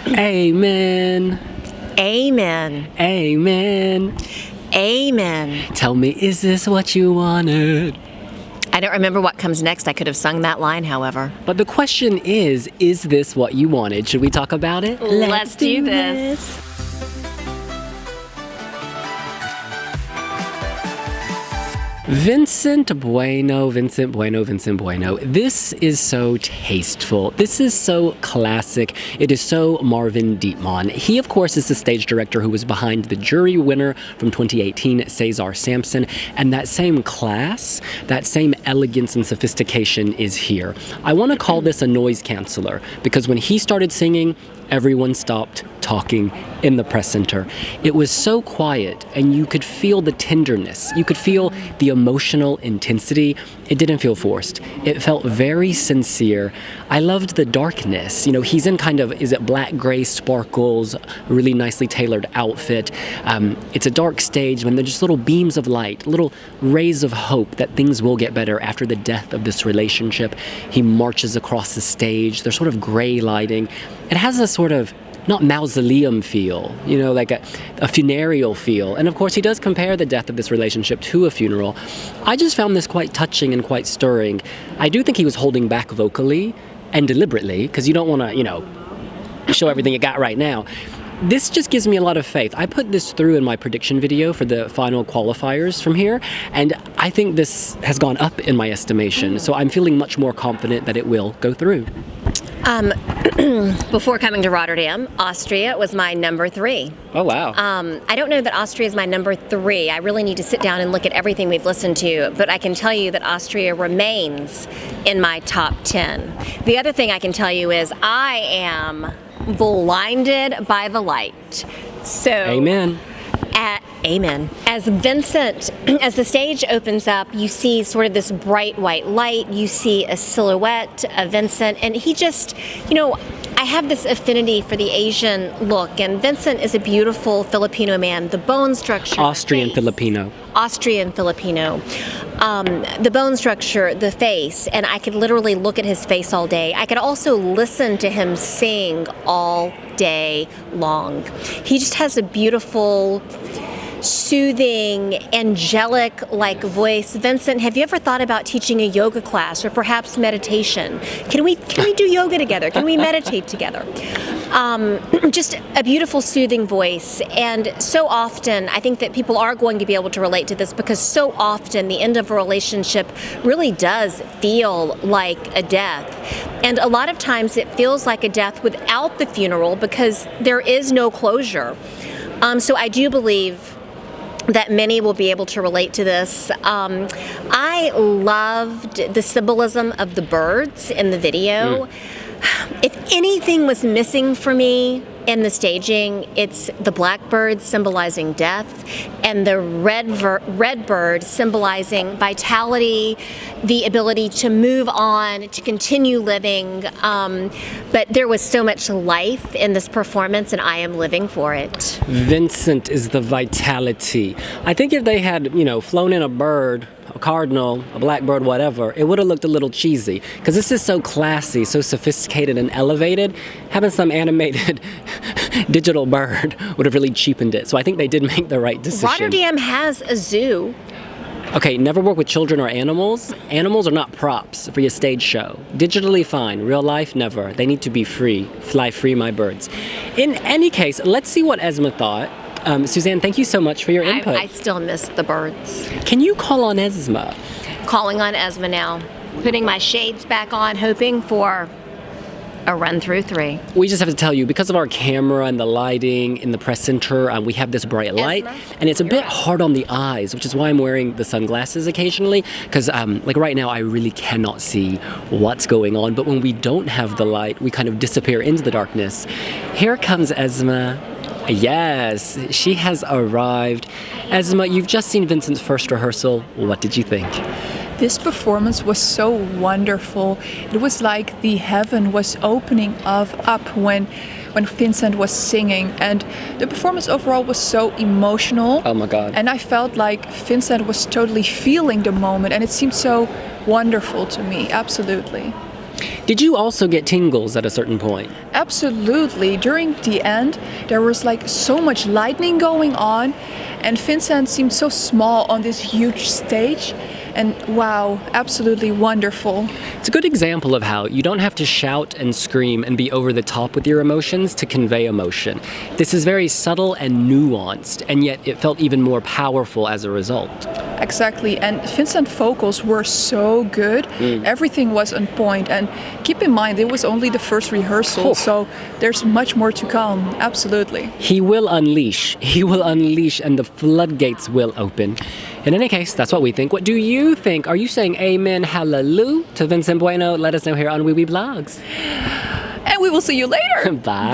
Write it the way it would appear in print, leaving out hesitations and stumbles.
Amen. Amen. Amen. Amen. Tell me, is this what you wanted? I don't remember what comes next. I could have sung that line, however. But the question is this what you wanted? Should we talk about it? Let's do this. Vincent Bueno. This is so tasteful. This is so classic. It is so Marvin Dietmann. He, of course, is the stage director who was behind the jury winner from 2018, Cesar Sampson. And that same class, that same elegance and sophistication is here. I want to call this a noise canceller because when he started singing, everyone stopped talking in the press center. It was so quiet, and you could feel the tenderness. You could feel the emotional intensity. It didn't feel forced. It felt very sincere. I loved the darkness. You know, he's in kind of, is it black, gray sparkles, a really nicely tailored outfit. It's a dark stage when there's just little beams of light, little rays of hope that things will get better after the death of this relationship. He marches across the stage. There's sort of gray lighting. It has a sort of not mausoleum feel, you know, like a funereal feel. And of course, he does compare the death of this relationship to a funeral. I just found this quite touching and quite stirring. I do think he was holding back vocally and deliberately, because you don't want to, you know, show everything you got right now. This just gives me a lot of faith. I put this through in my prediction video for the final qualifiers from here, and I think this has gone up in my estimation. So I'm feeling much more confident that it will go through. Before coming to Rotterdam, Austria was my number 3. Oh, wow. I don't know that Austria is my number 3. I really need to sit down and look at everything we've listened to, but I can tell you that Austria remains in my top 10. The other thing I can tell you is I am blinded by the light. So, Amen. Amen. As the stage opens up, you see sort of this bright white light. You see a silhouette of Vincent, and he just, you know, I have this affinity for the Asian look, and Vincent is a beautiful Filipino man. The bone structure, Austrian Filipino. The bone structure, the face, and I could literally look at his face all day. I could also listen to him sing all day long. He just has a beautiful, soothing, angelic-like voice. Vincent, have you ever thought about teaching a yoga class or perhaps meditation? Can we do yoga together? Can we meditate together? Just a beautiful, soothing voice. And so often, I think that people are going to be able to relate to this because so often the end of a relationship really does feel like a death. And a lot of times it feels like a death without the funeral because there is no closure. So I do believe that many will be able to relate to this. I loved the symbolism of the birds in the video. If anything was missing for me in the staging, it's the blackbird symbolizing death and the red bird symbolizing vitality, the ability to move on, to continue living. But there was so much life in this performance, and I am living for it. Vincent is the vitality. I think if they had, you know, flown in a bird, a cardinal, a blackbird, whatever, it would have looked a little cheesy. Because this is so classy, so sophisticated and elevated. Having some animated digital bird would have really cheapened it. So I think they did make the right decision. Rotterdam has a zoo. Okay, never work with children or animals. Animals are not props for your stage show. Digitally fine, real life, never. They need to be free. Fly free, my birds. In any case, let's see what Esma thought. Suzanne, thank you so much for your input. I still miss the birds. Can you call on Esma? Calling on Esma now. Putting my shades back on, hoping for a run through 3. We just have to tell you, because of our camera and the lighting in the press center, we have this bright light, and it's a bit hard on the eyes, which is why I'm wearing the sunglasses occasionally, because like right now I really cannot see what's going on, but when we don't have the light, we kind of disappear into the darkness. Here comes Esma. Yes, she has arrived. Esma, you've just seen Vincent's first rehearsal. What did you think? This performance was so wonderful. It was like the heaven was opening up when Vincent was singing, and the performance overall was so emotional. Oh my God. And I felt like Vincent was totally feeling the moment, and it seemed so wonderful to me, absolutely. Did you also get tingles at a certain point? Absolutely. During the end, there was like so much lightning going on, and Vincent seemed so small on this huge stage. And wow, absolutely wonderful. It's a good example of how you don't have to shout and scream and be over the top with your emotions to convey emotion. This is very subtle and nuanced, and yet it felt even more powerful as a result. Exactly, and Vincent's vocals were so good. Everything was on point, and keep in mind it was only the first rehearsal, so there's much more to come. Absolutely. He will unleash, and the floodgates will open. In any case, that's what we think. What do you think? Are you saying amen, hallelujah to Vincent Bueno? Let us know here on Wiwibloggs. And we will see you later. Bye.